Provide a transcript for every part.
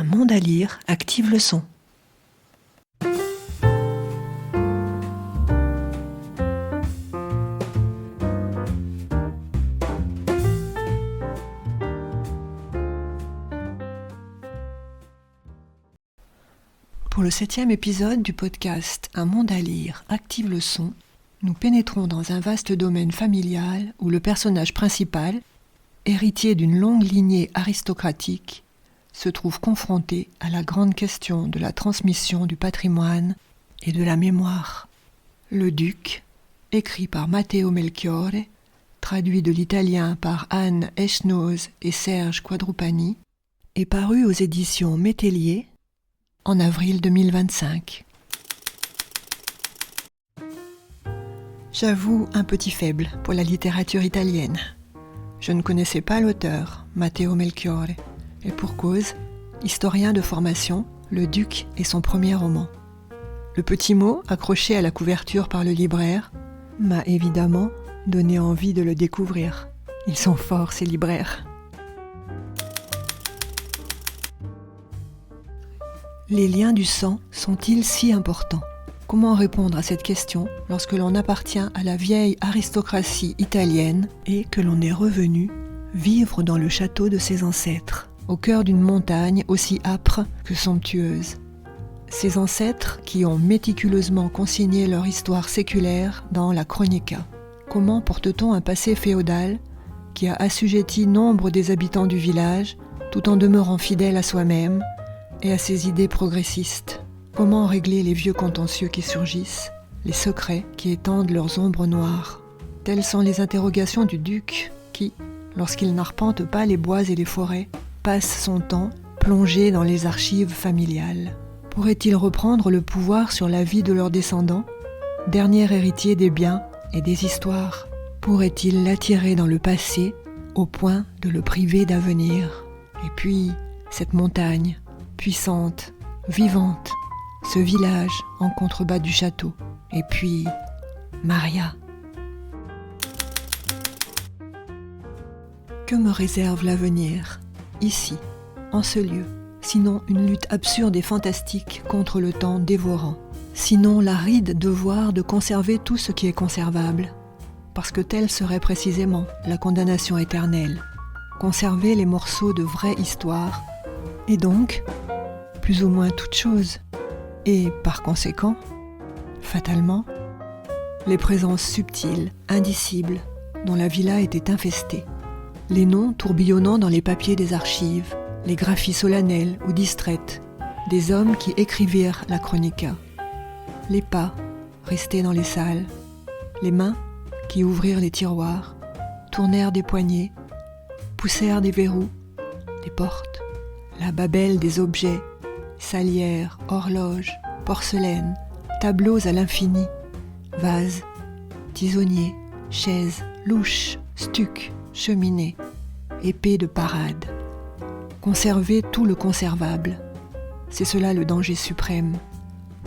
Un monde à lire active le son. Pour le 7e épisode du podcast Un monde à lire active le son, nous pénétrons dans un vaste domaine familial où le personnage principal, héritier d'une longue lignée aristocratique, se trouve confronté à la grande question de la transmission du patrimoine et de la mémoire. Le Duc, écrit par Matteo Melchiorre, traduit de l'italien par Anne Echnoz et Serge Quadrupani, est paru aux éditions Métellier en avril 2025. J'avoue un petit faible pour la littérature italienne. Je ne connaissais pas l'auteur, Matteo Melchiorre, et pour cause, historien de formation, Le Duc est son premier roman. Le petit mot, accroché à la couverture par le libraire, m'a évidemment donné envie de le découvrir. Ils sont forts, ces libraires. Les liens du sang sont-ils si importants ? Comment répondre à cette question lorsque l'on appartient à la vieille aristocratie italienne et que l'on est revenu vivre dans le château de ses ancêtres, au cœur d'une montagne aussi âpre que somptueuse. Ces ancêtres qui ont méticuleusement consigné leur histoire séculaire dans la Chronica. Comment porte-t-on un passé féodal qui a assujetti nombre des habitants du village tout en demeurant fidèle à soi-même et à ses idées progressistes? Comment régler les vieux contentieux qui surgissent, les secrets qui étendent leurs ombres noires? Telles sont les interrogations du duc qui, lorsqu'il n'arpente pas les bois et les forêts, passe son temps plongé dans les archives familiales. Pourrait-il reprendre le pouvoir sur la vie de leurs descendants, dernier héritier des biens et des histoires? Pourrait-il l'attirer dans le passé au point de le priver d'avenir? Et puis, cette montagne, puissante, vivante, ce village en contrebas du château, et puis Maria. Que me réserve l'avenir, ici, en ce lieu, sinon une lutte absurde et fantastique contre le temps dévorant, sinon l'aride devoir de conserver tout ce qui est conservable, parce que telle serait précisément la condamnation éternelle, conserver les morceaux de vraie histoire, et donc, plus ou moins toute chose, et par conséquent, fatalement, les présences subtiles, indicibles, dont la villa était infestée, les noms tourbillonnant dans les papiers des archives, les graphies solennelles ou distraites, des hommes qui écrivirent la Chronica, les pas restés dans les salles, les mains qui ouvrirent les tiroirs, tournèrent des poignées, poussèrent des verrous, des portes, la babelle des objets, salières, horloges, porcelaines, tableaux à l'infini, vases, tisonniers, chaises, louches, stucs, cheminées, épées de parade. Conserver tout le conservable, c'est cela le danger suprême,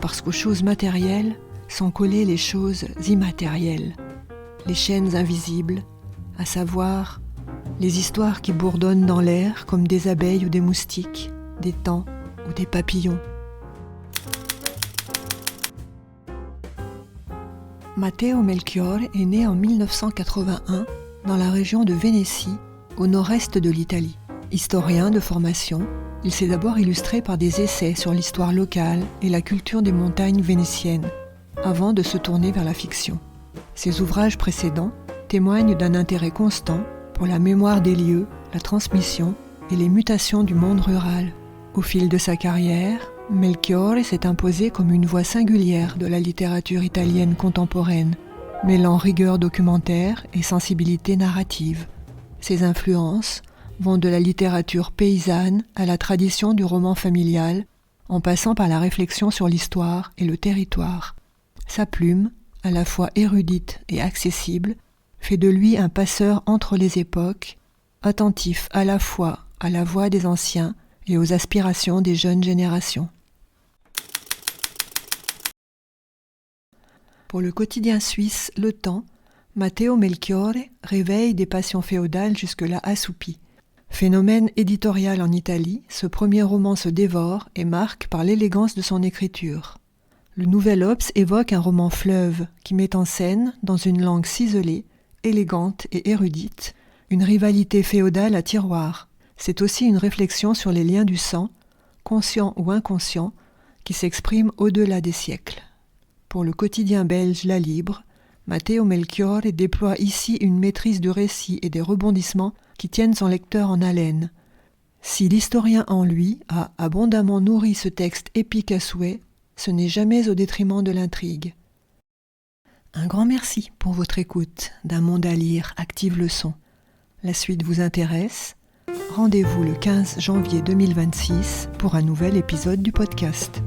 parce qu'aux choses matérielles sont collées les choses immatérielles, les chaînes invisibles, à savoir les histoires qui bourdonnent dans l'air comme des abeilles ou des moustiques, des temps ou des papillons. Matteo Melchiorre est né en 1981 dans la région de Vénétie, au nord-est de l'Italie. Historien de formation, il s'est d'abord illustré par des essais sur l'histoire locale et la culture des montagnes vénitiennes, avant de se tourner vers la fiction. Ses ouvrages précédents témoignent d'un intérêt constant pour la mémoire des lieux, la transmission et les mutations du monde rural. Au fil de sa carrière, Melchiorre s'est imposé comme une voix singulière de la littérature italienne contemporaine, mêlant rigueur documentaire et sensibilité narrative. Ses influences vont de la littérature paysanne à la tradition du roman familial, en passant par la réflexion sur l'histoire et le territoire. Sa plume, à la fois érudite et accessible, fait de lui un passeur entre les époques, attentif à la fois à la voix des anciens et aux aspirations des jeunes générations. Pour le quotidien suisse Le Temps, Matteo Melchiorre réveille des passions féodales jusque-là assoupies, Phénomène éditorial en Italie, ce premier roman se dévore et marque par l'élégance de son écriture. Le Nouvel Obs évoque un roman fleuve qui met en scène, dans une langue ciselée, élégante et érudite, une rivalité féodale à tiroir. C'est aussi une réflexion sur les liens du sang, conscients ou inconscients, qui s'expriment au-delà des siècles. Pour le quotidien belge La Libre, Matteo Melchiorre déploie ici une maîtrise du récit et des rebondissements qui tiennent son lecteur en haleine. Si l'historien en lui a abondamment nourri ce texte épique à souhait, ce n'est jamais au détriment de l'intrigue. Un grand merci pour votre écoute d'Un monde à lire, Active le son. La suite vous intéresse ? Rendez-vous le 15 janvier 2026 pour un nouvel épisode du podcast.